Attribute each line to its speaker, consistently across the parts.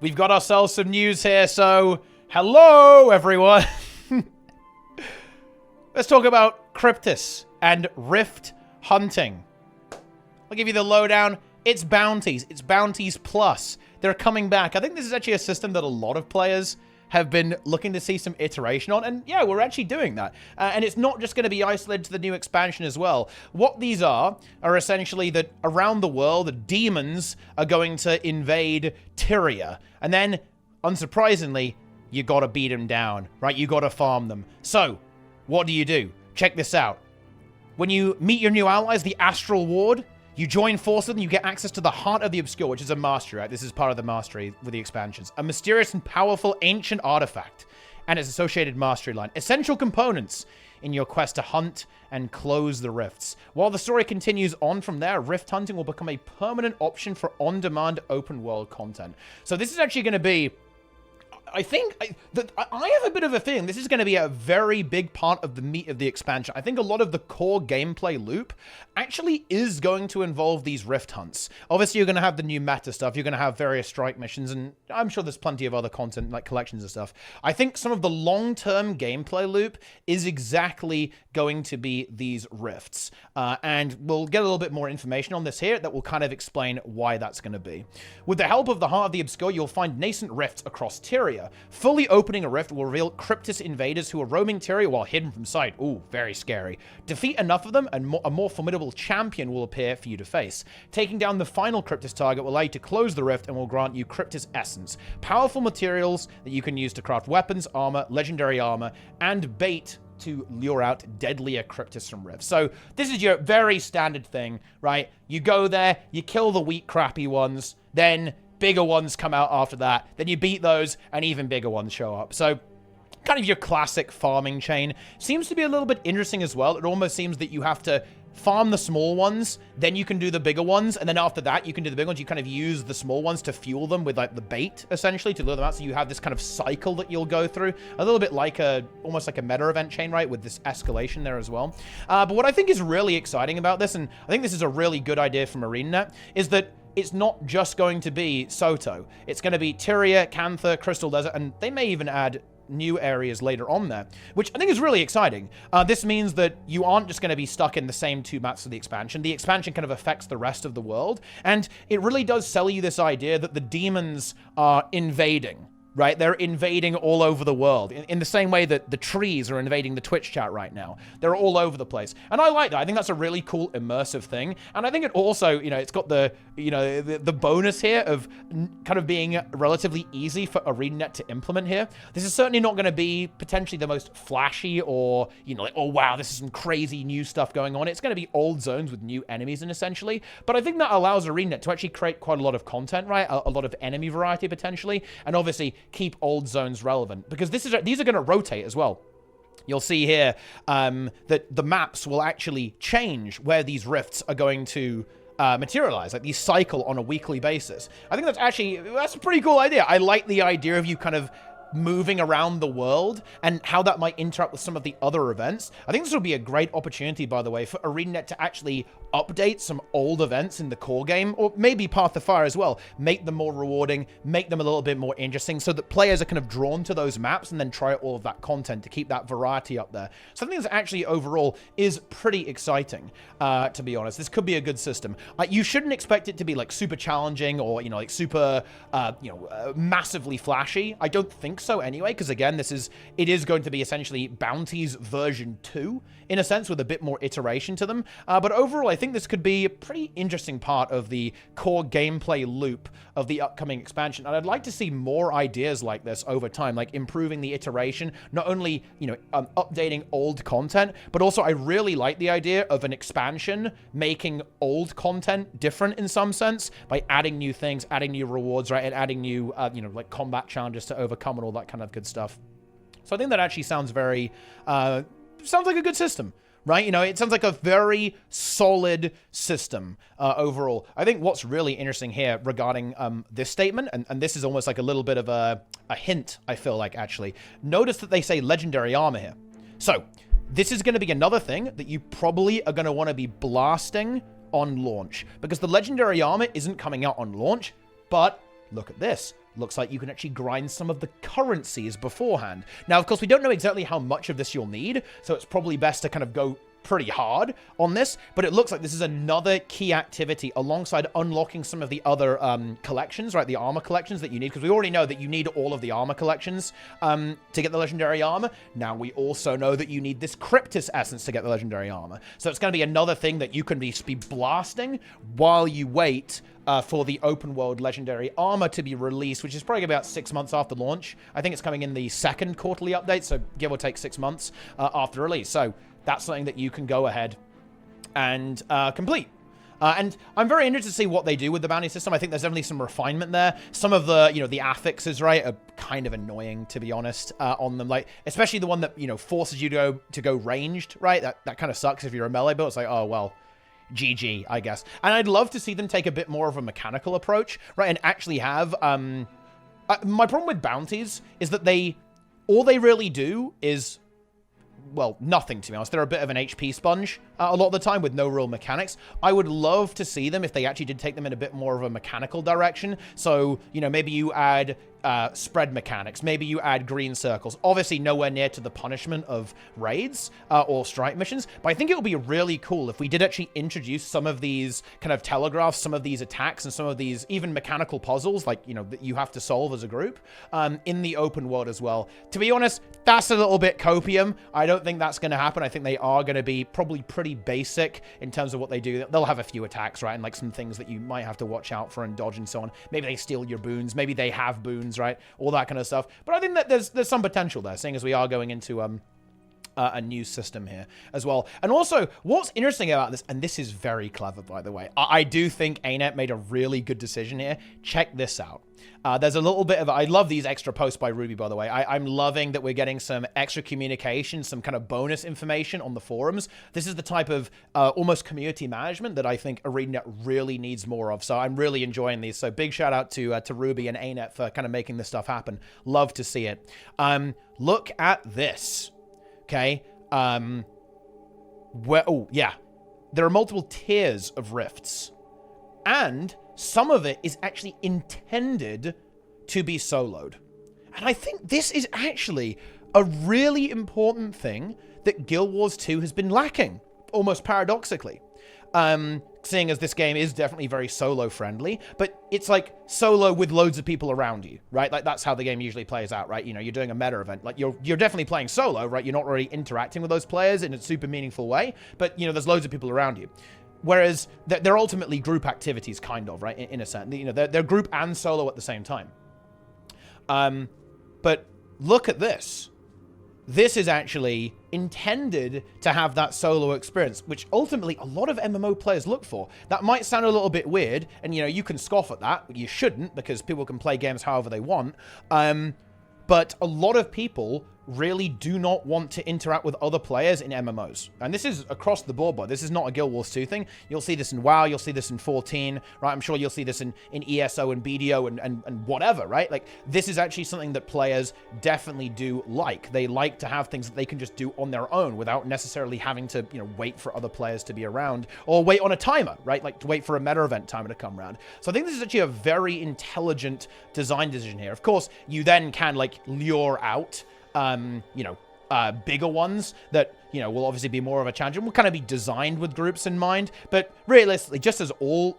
Speaker 1: we've got ourselves some news here, so hello, everyone. Let's talk about Kryptis and Rift hunting. I'll give you the lowdown. It's Bounties. It's Bounties Plus. They're coming back. I think this is actually a system that a lot of players have been looking to see some iteration on, and yeah, we're actually doing that. And it's not just going to be isolated to the new expansion as well. What these are essentially that around the world, the demons are going to invade Tyria, and then, unsurprisingly, you gotta beat them down, right? You gotta farm them. So, what do? Check this out. When you meet your new allies, the Astral Ward, you join forces and you get access to the Heart of the Obscure, which is a mastery, right? This is part of the mastery with the expansions. A mysterious and powerful ancient artifact and its associated mastery line. Essential components in your quest to hunt and close the rifts. While the story continues on from there, rift hunting will become a permanent option for on-demand open world content. So this is actually going to be... I think I have a bit of a feeling this is going to be a very big part of the meat of the expansion. I think a lot of the core gameplay loop actually is going to involve these rift hunts. Obviously, you're going to have the new meta stuff. You're going to have various strike missions, and I'm sure there's plenty of other content like collections and stuff. I think some of the long-term gameplay loop is exactly going to be these rifts. And we'll get a little bit more information on this here that will kind of explain why that's going to be. With the help of the Heart of the Obscure, you'll find nascent rifts across Tyria. Fully opening a rift will reveal Kryptis invaders who are roaming Tyria while hidden from sight. Ooh, very scary. Defeat enough of them and a more formidable champion will appear for you to face. Taking down the final Kryptis target will allow you to close the rift and will grant you Kryptis Essence. Powerful materials that you can use to craft weapons, armor, legendary armor, and bait to lure out deadlier Kryptis from rifts. So this is your very standard thing, right? You go there, you kill the weak, crappy ones, then bigger ones come out after that. Then you beat those, and even bigger ones show up. So, kind of your classic farming chain. Seems to be a little bit interesting as well. It almost seems that you have to farm the small ones, then you can do the bigger ones, and then after that, you can do the big ones. You kind of use the small ones to fuel them with, like, the bait, essentially, to lure them out. So you have this kind of cycle that you'll go through. A little bit like almost like a meta event chain, right? With this escalation there as well. But what I think is really exciting about this, and I think this is a really good idea from ArenaNet, is that it's not just going to be SOTO. It's going to be Tyria, Cantha, Crystal Desert, and they may even add new areas later on there, which I think is really exciting. This means that you aren't just going to be stuck in the same two maps of the expansion. The expansion kind of affects the rest of the world, and it really does sell you this idea that the demons are invading. Right? They're invading all over the world in the same way that the trees are invading the Twitch chat right now. They're all over the place. And I like that. I think that's a really cool immersive thing. And I think it also, you know, it's got the, you know, the bonus here of kind of being relatively easy for ArenaNet to implement here. This is certainly not going to be potentially the most flashy or, you know, like, oh, wow, this is some crazy new stuff going on. It's going to be old zones with new enemies in essentially. But I think that allows ArenaNet to actually create quite a lot of content, right? A lot of enemy variety potentially. And obviously keep old zones relevant, because these are going to rotate as well. You'll see here that the maps will actually change where these rifts are going to materialize, like these cycle on a weekly basis. I think that's a pretty cool idea. I like the idea of you kind of moving around the world and how that might interact with some of the other events. I think this will be a great opportunity, by the way, for ArenaNet to actually update some old events in the core game, or maybe Path of Fire as well. Make them more rewarding, make them a little bit more interesting so that players are kind of drawn to those maps and then try all of that content to keep that variety up there. Something that's actually overall is pretty exciting, to be honest. This could be a good system. You shouldn't expect it to be like super challenging or, you know, like super, massively flashy. I don't think so anyway, because again, it is going to be essentially Bounties version 2 in a sense, with a bit more iteration to them. But overall, I think this could be a pretty interesting part of the core gameplay loop of the upcoming expansion. And I'd like to see more ideas like this over time, like improving the iteration, not only, you know, updating old content, but also I really like the idea of an expansion making old content different in some sense by adding new things, adding new rewards, right, and adding new, like combat challenges to overcome and all that kind of good stuff. So I think that actually sounds very, sounds like a good system, right? You know, it sounds like a very solid system overall. I think what's really interesting here regarding this statement, and this is almost like a little bit of a hint, I feel like, actually. Notice that they say legendary armor here. So this is going to be another thing that you probably are going to want to be blasting on launch, because the legendary armor isn't coming out on launch, but look at this. looks like you can actually grind some of the currencies beforehand. Now, of course, we don't know exactly how much of this you'll need, so it's probably best to kind of go pretty hard on this, but it looks like this is another key activity alongside unlocking some of the other collections, right? The armor collections that you need, because we already know that you need all of the armor collections to get the legendary armor. Now we also know that you need this Kryptis essence to get the legendary armor. So it's going to be another thing that you can be blasting while you wait for the open world legendary armor to be released, which is probably about 6 months after launch. I think it's coming in the second quarterly update, so give or take 6 months after release. So that's something that you can go ahead and complete. And I'm very interested to see what they do with the bounty system. I think there's definitely some refinement there. Some of the, the affixes, right, are kind of annoying, to be honest, on them. Like, especially the one that, forces you to go ranged, right? That kind of sucks if you're a melee build. It's like, oh, well, GG, I guess. And I'd love to see them take a bit more of a mechanical approach, right, and actually have... my problem with bounties is that all they really do is... well, nothing, to be honest. They're a bit of an HP sponge a lot of the time with no real mechanics. I would love to see them if they actually did take them in a bit more of a mechanical direction. So, maybe you add spread mechanics. Maybe you add green circles. Obviously, nowhere near to the punishment of raids or strike missions. But I think it would be really cool if we did actually introduce some of these kind of telegraphs, some of these attacks, and some of these even mechanical puzzles, like, that you have to solve as a group in the open world as well. To be honest, that's a little bit copium. I don't think that's going to happen. I think they are going to be probably pretty basic in terms of what they do. They'll have a few attacks, right? And like some things that you might have to watch out for and dodge and so on. Maybe they steal your boons. Maybe they have boons, right? All that kind of stuff. But I think that there's some potential there, seeing as we are going into a new system here as well. And also, what's interesting about this, and this is very clever, by the way, I do think ArenaNet made a really good decision here. Check this out. There's a little bit of... I love these extra posts by Ruby, by the way. I'm loving that we're getting some extra communication, some kind of bonus information on the forums. This is the type of almost community management that I think ArenaNet really needs more of. So I'm really enjoying these. So big shout out to Ruby and ArenaNet for kind of making this stuff happen. Love to see it. Look at this. Okay. Oh, yeah. There are multiple tiers of rifts. And some of it is actually intended to be soloed. And I think this is actually a really important thing that Guild Wars 2 has been lacking, almost paradoxically. Seeing as this game is definitely very solo friendly, but it's like solo with loads of people around you, right? Like that's how the game usually plays out, right? You're doing a meta event. Like you're definitely playing solo, right? You're not really interacting with those players in a super meaningful way, but there's loads of people around you. Whereas they're ultimately group activities, kind of, right? In a sense, they're group and solo at the same time. But look at this. This is actually intended to have that solo experience, which ultimately a lot of MMO players look for. That might sound a little bit weird, and you can scoff at that, but you shouldn't, because people can play games however they want. But a lot of people really do not want to interact with other players in MMOs. And this is across the board, but this is not a Guild Wars 2 thing. You'll see this in WoW, you'll see this in 14, right? I'm sure you'll see this in ESO and BDO and whatever, right? Like, this is actually something that players definitely do like. They like to have things that they can just do on their own without necessarily having to, wait for other players to be around or wait on a timer, right? Like, to wait for a meta event timer to come around. So I think this is actually a very intelligent design decision here. Of course, you then can, like, lure out bigger ones that, will obviously be more of a challenge and will kind of be designed with groups in mind. But realistically, just as all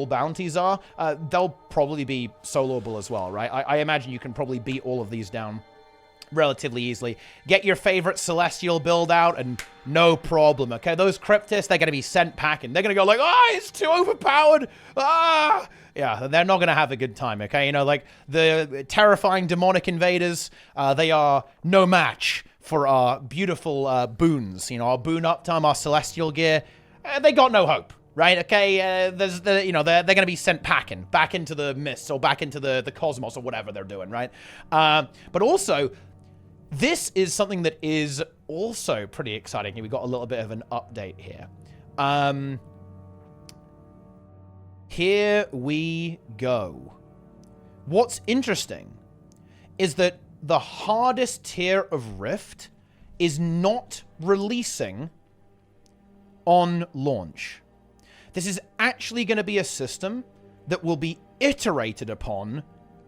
Speaker 1: bounties are, they'll probably be soloable as well, right? I imagine you can probably beat all of these down relatively easily. Get your favorite Celestial build out and no problem, okay? Those Kryptis, they're going to be sent packing. They're going to go like, it's too overpowered. Yeah, they're not going to have a good time, okay? Like the terrifying demonic invaders, they are no match for our beautiful boons. Our boon uptime, our Celestial gear, they got no hope. Right, okay, they're going to be sent packing back into the mists or back into the cosmos or whatever they're doing, right? But also, this is something that is also pretty exciting. We got a little bit of an update here. Here we go. What's interesting is that the hardest tier of Rift is not releasing on launch. This is actually going to be a system that will be iterated upon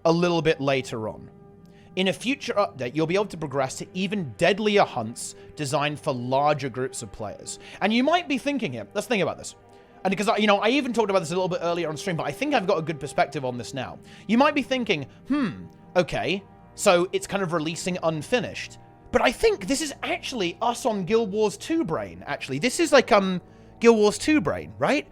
Speaker 1: a little bit later on. In a future update, you'll be able to progress to even deadlier hunts designed for larger groups of players. And you might be thinking here, let's think about this. And because, I even talked about this a little bit earlier on stream, but I think I've got a good perspective on this now. You might be thinking, okay, so it's kind of releasing unfinished. But I think this is actually us on Guild Wars 2 brain, actually. This is like, Guild Wars 2 brain, right?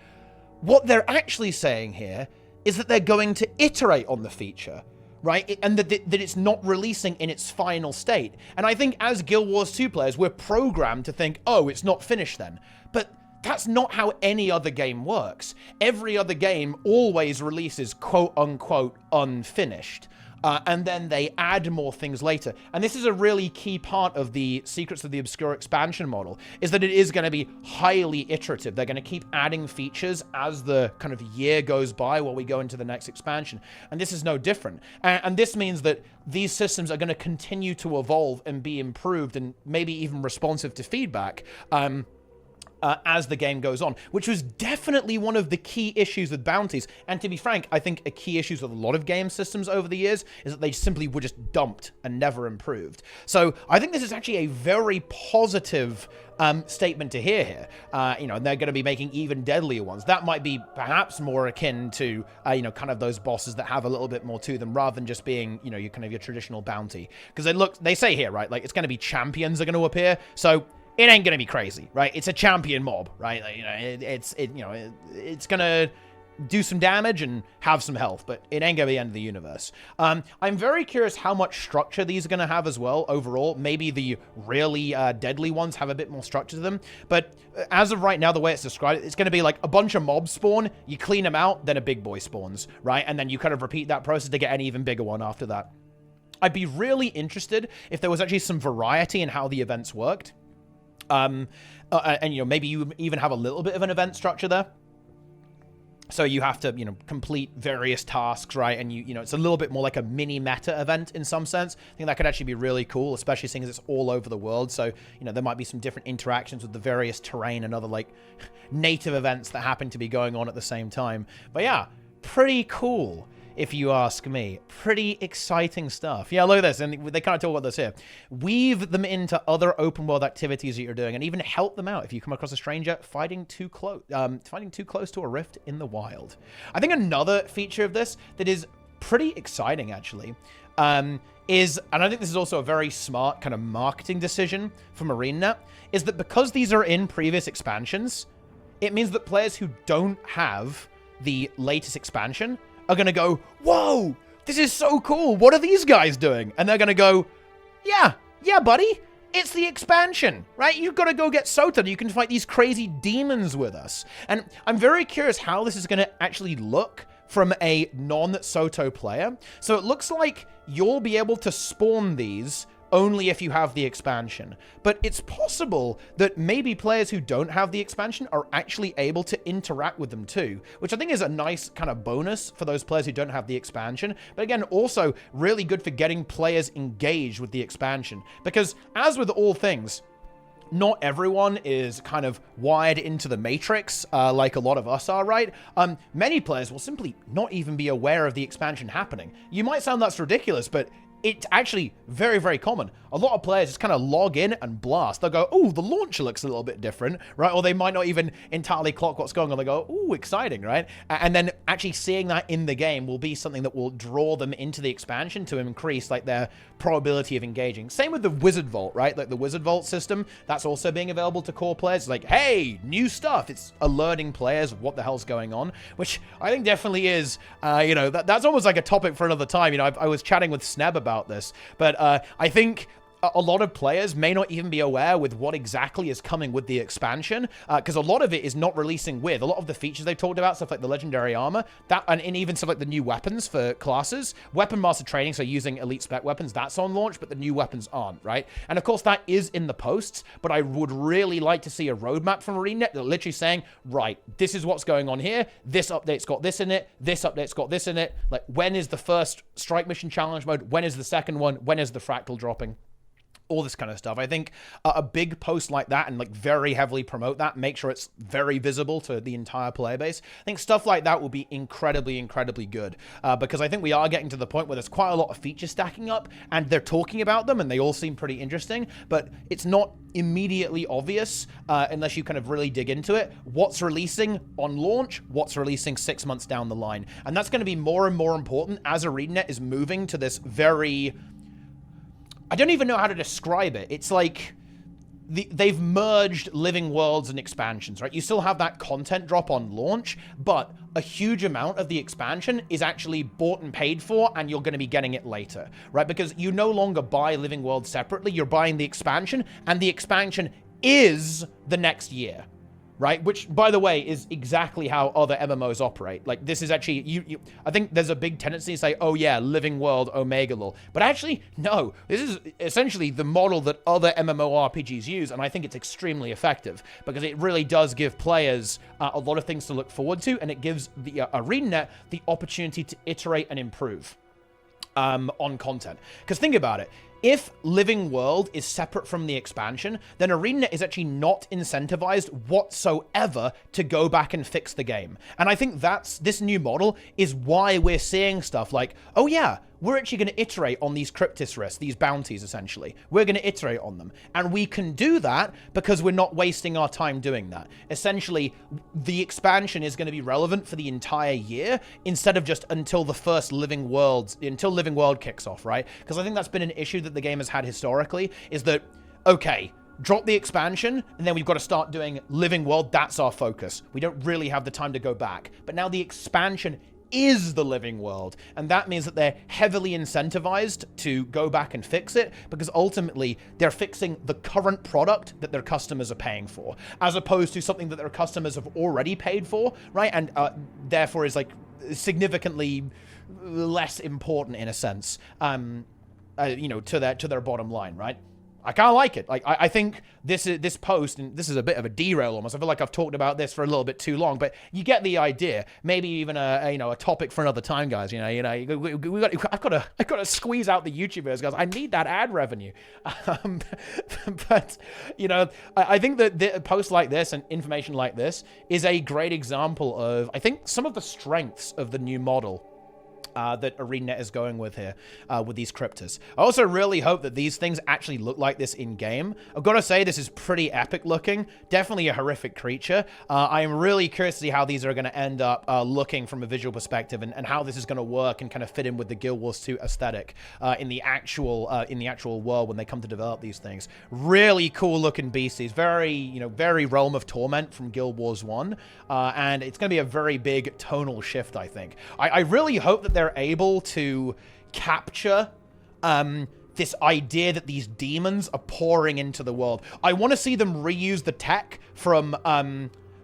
Speaker 1: What they're actually saying here is that they're going to iterate on the feature, right? And that it's not releasing in its final state. And I think as Guild Wars 2 players, we're programmed to think, oh, it's not finished then. But that's not how any other game works. Every other game always releases quote-unquote unfinished. And then they add more things later. And this is a really key part of the Secrets of the Obscure expansion model, is that it is going to be highly iterative. They're going to keep adding features as the kind of year goes by while we go into the next expansion. And this is no different. And this means that these systems are going to continue to evolve and be improved and maybe even responsive to feedback. As the game goes on, which was definitely one of the key issues with bounties. And to be frank, I think a key issue with a lot of game systems over the years is that they simply were just dumped and never improved. So I think this is actually a very positive statement to hear here. And they're going to be making even deadlier ones. That might be perhaps more akin to, kind of those bosses that have a little bit more to them rather than just being, your traditional bounty. Because they say here, right, like it's going to be champions are going to appear. So it ain't gonna be crazy, right? It's a champion mob, right? Like, it's gonna do some damage and have some health, but it ain't gonna be the end of the universe. I'm very curious how much structure these are gonna have as well overall. Maybe the really deadly ones have a bit more structure to them, but as of right now, the way it's described, it's gonna be like a bunch of mobs spawn, you clean them out, then a big boy spawns, right? And then you kind of repeat that process to get an even bigger one after that. I'd be really interested if there was actually some variety in how the events worked. And maybe you even have a little bit of an event structure there. So you have to, complete various tasks, right? And it's a little bit more like a mini meta event in some sense. I think that could actually be really cool, especially seeing as it's all over the world. So, there might be some different interactions with the various terrain and other like native events that happen to be going on at the same time. But yeah, pretty cool. If you ask me. Pretty exciting stuff. Yeah, look at this. And they kind of talk about this here. Weave them into other open world activities that you're doing and even help them out if you come across a stranger fighting too close to a rift in the wild. I think another feature of this that is pretty exciting, actually, is, and I think this is also a very smart kind of marketing decision from ArenaNet, is that because these are in previous expansions, it means that players who don't have the latest expansion are going to go, whoa, this is so cool. What are these guys doing? And they're going to go, yeah, buddy, it's the expansion, right? You've got to go get SOTO. You can fight these crazy demons with us. And I'm very curious how this is going to actually look from a non-SOTO player. So it looks like you'll be able to spawn these only if you have the expansion. But it's possible that maybe players who don't have the expansion are actually able to interact with them too, which I think is a nice kind of bonus for those players who don't have the expansion. But again, also really good for getting players engaged with the expansion. Because as with all things, not everyone is kind of wired into the matrix like a lot of us are, right? Many players will simply not even be aware of the expansion happening. You might sound that's ridiculous, but it's actually very, very common. A lot of players just kind of log in and blast. They'll go, oh, the launcher looks a little bit different, right? Or they might not even entirely clock what's going on. They go, oh, exciting, right? And then actually seeing that in the game will be something that will draw them into the expansion to increase like their probability of engaging. Same with the Wizard Vault, right? Like the Wizard Vault system, that's also being available to core players. It's like, hey, new stuff. It's alerting players of what the hell's going on, which I think definitely is, that's almost like a topic for another time. I was chatting with Sneb about this, but I think a lot of players may not even be aware with what exactly is coming with the expansion, because a lot of it is not releasing with. A lot of the features they've talked about, stuff like the legendary armor, and even stuff like the new weapons for classes, weapon master training, so using elite spec weapons, that's on launch, but the new weapons aren't, right? And of course, that is in the posts, but I would really like to see a roadmap from ArenaNet that literally saying, right, this is what's going on here, this update's got this in it, this update's got this in it, like when is the first strike mission challenge mode, when is the second one, when is the fractal dropping? all this kind of stuff. I think a big post like that and like very heavily promote that, make sure it's very visible to the entire player base. I think stuff like that will be incredibly, incredibly good because I think we are getting to the point where there's quite a lot of features stacking up and they're talking about them and they all seem pretty interesting, but it's not immediately obvious unless you kind of really dig into it what's releasing on launch, what's releasing 6 months down the line. And that's going to be more and more important as ArenaNet is moving to this very... I don't even know how to describe it. It's like they've merged living worlds and expansions, right? You still have that content drop on launch, but a huge amount of the expansion is actually bought and paid for, and you're going to be getting it later, right? Because you no longer buy living worlds separately. You're buying the expansion, and the expansion is the next year, right? Which, by the way, is exactly how other MMOs operate. Like, this is actually, I think there's a big tendency to say, oh yeah, living world, Omega lore. But actually, no. This is essentially the model that other MMORPGs use, and I think it's extremely effective, because it really does give players a lot of things to look forward to, and it gives the ArenaNet the opportunity to iterate and improve on content. Because think about it. If Living World is separate from the expansion, then ArenaNet is actually not incentivized whatsoever to go back and fix the game. And I think this new model is why we're seeing stuff like, oh yeah, we're actually going to iterate on these Kryptis risks, these bounties, essentially. We're going to iterate on them. And we can do that because we're not wasting our time doing that. Essentially, the expansion is going to be relevant for the entire year instead of just until the first Living World kicks off, right? Because I think that's been an issue that the game has had historically, is that, okay, drop the expansion, and then we've got to start doing Living World. That's our focus. We don't really have the time to go back. But now the expansion is the living world, and that means that they're heavily incentivized to go back and fix it, because ultimately they're fixing the current product that their customers are paying for, as opposed to something that their customers have already paid for, right? And therefore is like significantly less important in a sense, you know, to their bottom line, right? I kind of like it. Like, I think this post, and this is a bit of a derail almost. I feel like I've talked about this for a little bit too long, but you get the idea. Maybe even a topic for another time, guys. I've got to squeeze out the YouTubers, guys. I need that ad revenue. But I think that posts like this and information like this is a great example of, I think, some of the strengths of the new model that ArenaNet is going with here with these Kryptis. I also really hope that these things actually look like this in-game. I've got to say, this is pretty epic looking. Definitely a horrific creature. I am really curious to see how these are going to end up looking from a visual perspective, and how this is going to work and kind of fit in with the Guild Wars 2 aesthetic in the actual world when they come to develop these things. Really cool looking beasties. Very, very Realm of Torment from Guild Wars 1. And it's going to be a very big tonal shift, I think. I really hope that they're able to capture this idea that these demons are pouring into the world. I want to see them reuse the tech from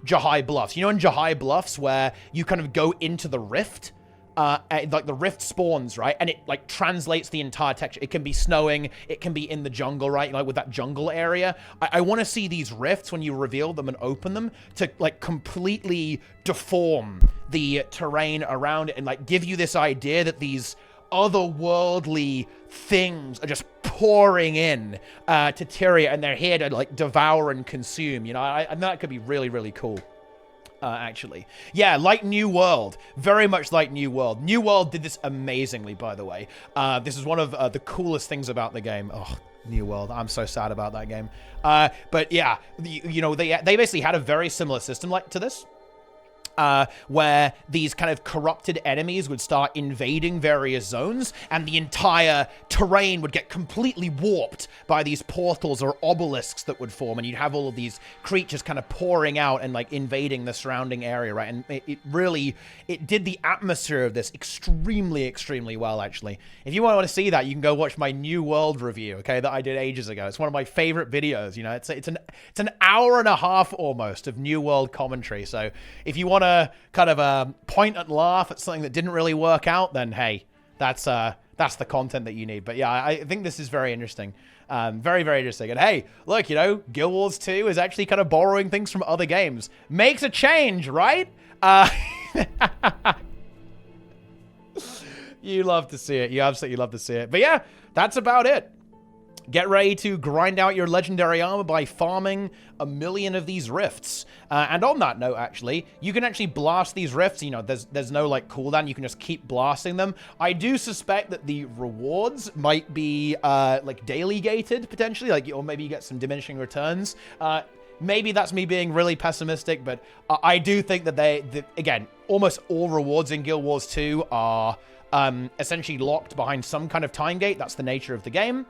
Speaker 1: Jahai Bluffs. You know, in Jahai Bluffs, where you kind of go into the rift, like the rift spawns, right? And it like translates the entire texture. It can be snowing, it can be in the jungle, right? Like with that jungle area. I want to see these rifts, when you reveal them and open them, to like completely deform the terrain around it and like give you this idea that these otherworldly things are just pouring in to Tyria, and they're here to like devour and consume. And that could be really, really cool. Actually. Yeah, like New World. Very much like New World. New World did this amazingly, by the way. This is one of the coolest things about the game. Oh, New World. I'm so sad about that game. But yeah, they basically had a very similar system like to this. Where these kind of corrupted enemies would start invading various zones, and the entire terrain would get completely warped by these portals or obelisks that would form, and you'd have all of these creatures kind of pouring out and like invading the surrounding area, right? And it did the atmosphere of this extremely, extremely well, actually. If you want to see that, you can go watch my New World review, okay, that I did ages ago. It's one of my favorite videos. It's an hour and a half almost of New World commentary. So if you want to kind of point and laugh at something that didn't really work out, then hey, that's the content that you need. But yeah, I think this is very interesting. Very, very interesting. And hey, look, Guild Wars 2 is actually kind of borrowing things from other games. Makes a change, right? You love to see it. You absolutely love to see it. But yeah, that's about it. Get ready to grind out your legendary armor by farming 1,000,000 of these rifts. And on that note, actually, you can actually blast these rifts. You know, there's no, like, cooldown. You can just keep blasting them. I do suspect that the rewards might be, like, daily gated, potentially. Like, or maybe you get some diminishing returns. Maybe that's me being really pessimistic, but I do think that again, almost all rewards in Guild Wars 2 are essentially locked behind some kind of time gate. That's the nature of the game.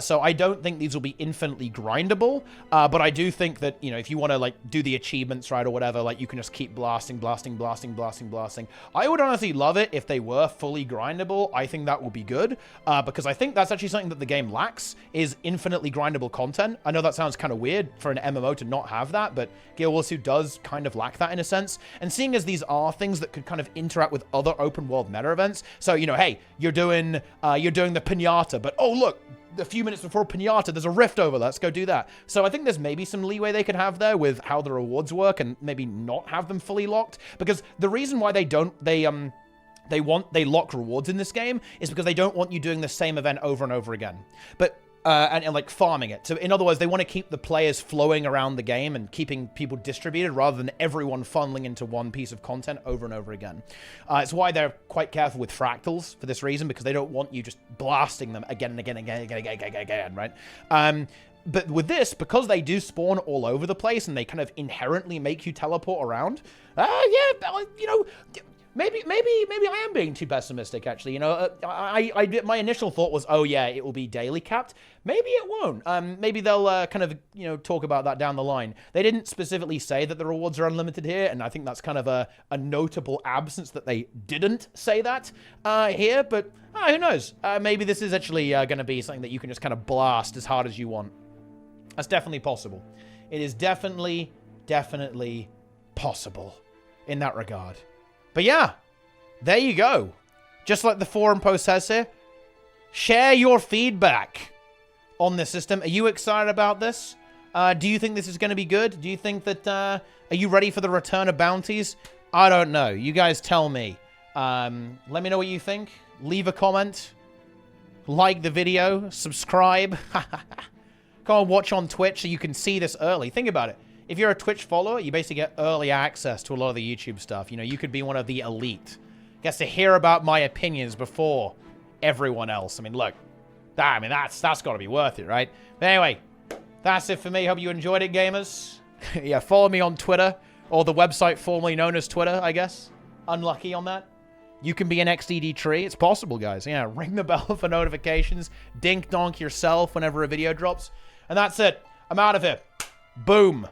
Speaker 1: So I don't think these will be infinitely grindable, but I do think that, you know, if you want to, like, do the achievements right or whatever, like, you can just keep blasting. I would honestly love it if they were fully grindable. I think that would be good, because I think that's actually something that the game lacks, is infinitely grindable content. I know that sounds kind of weird for an MMO to not have that, but Guild Wars 2 does kind of lack that in a sense. And seeing as these are things that could kind of interact with other open world meta events, so, you know, hey, you're doing the pinata, but oh, look, a few minutes before pinata, there's a rift over. Let's go do that. So I think there's maybe some leeway they could have there with how the rewards work, and maybe not have them fully locked. Because the reason why they lock rewards in this game is because they don't want you doing the same event over and over again. But and like farming it. So in other words, they want to keep the players flowing around the game and keeping people distributed rather than everyone funneling into one piece of content over and over again. It's why they're quite careful with fractals for this reason, because they don't want you just blasting them again and again, right? But with this, because they do spawn all over the place and they kind of inherently make you teleport around, yeah, you know, Maybe I am being too pessimistic, actually. You know, my initial thought was, oh, yeah, it will be daily capped. Maybe it won't. Maybe they'll kind of, you know, talk about that down the line. They didn't specifically say that the rewards are unlimited here, and I think that's kind of a notable absence that they didn't say that here. But who knows? Maybe this is actually going to be something that you can just kind of blast as hard as you want. That's definitely possible. It is definitely possible in that regard. But yeah, there you go. Just like the forum post says here, share your feedback on this system. Are you excited about this? Do you think this is going to be good? Do you think that, are you ready for the return of bounties? I don't know. You guys tell me. Let me know what you think. Leave a comment. Like the video. Subscribe. Go and watch on Twitch so you can see this early. Think about it. If you're a Twitch follower, you basically get early access to a lot of the YouTube stuff. You know, you could be one of the elite. Gets to hear about my opinions before everyone else. I mean, look. That's got to be worth it, right? But anyway, that's it for me. Hope you enjoyed it, gamers. Yeah, follow me on Twitter, or the website formerly known as Twitter, I guess. Unlucky on that. You can be an XDD tree. It's possible, guys. Yeah, ring the bell for notifications. Dink donk yourself whenever a video drops. And that's it. I'm out of here. Boom.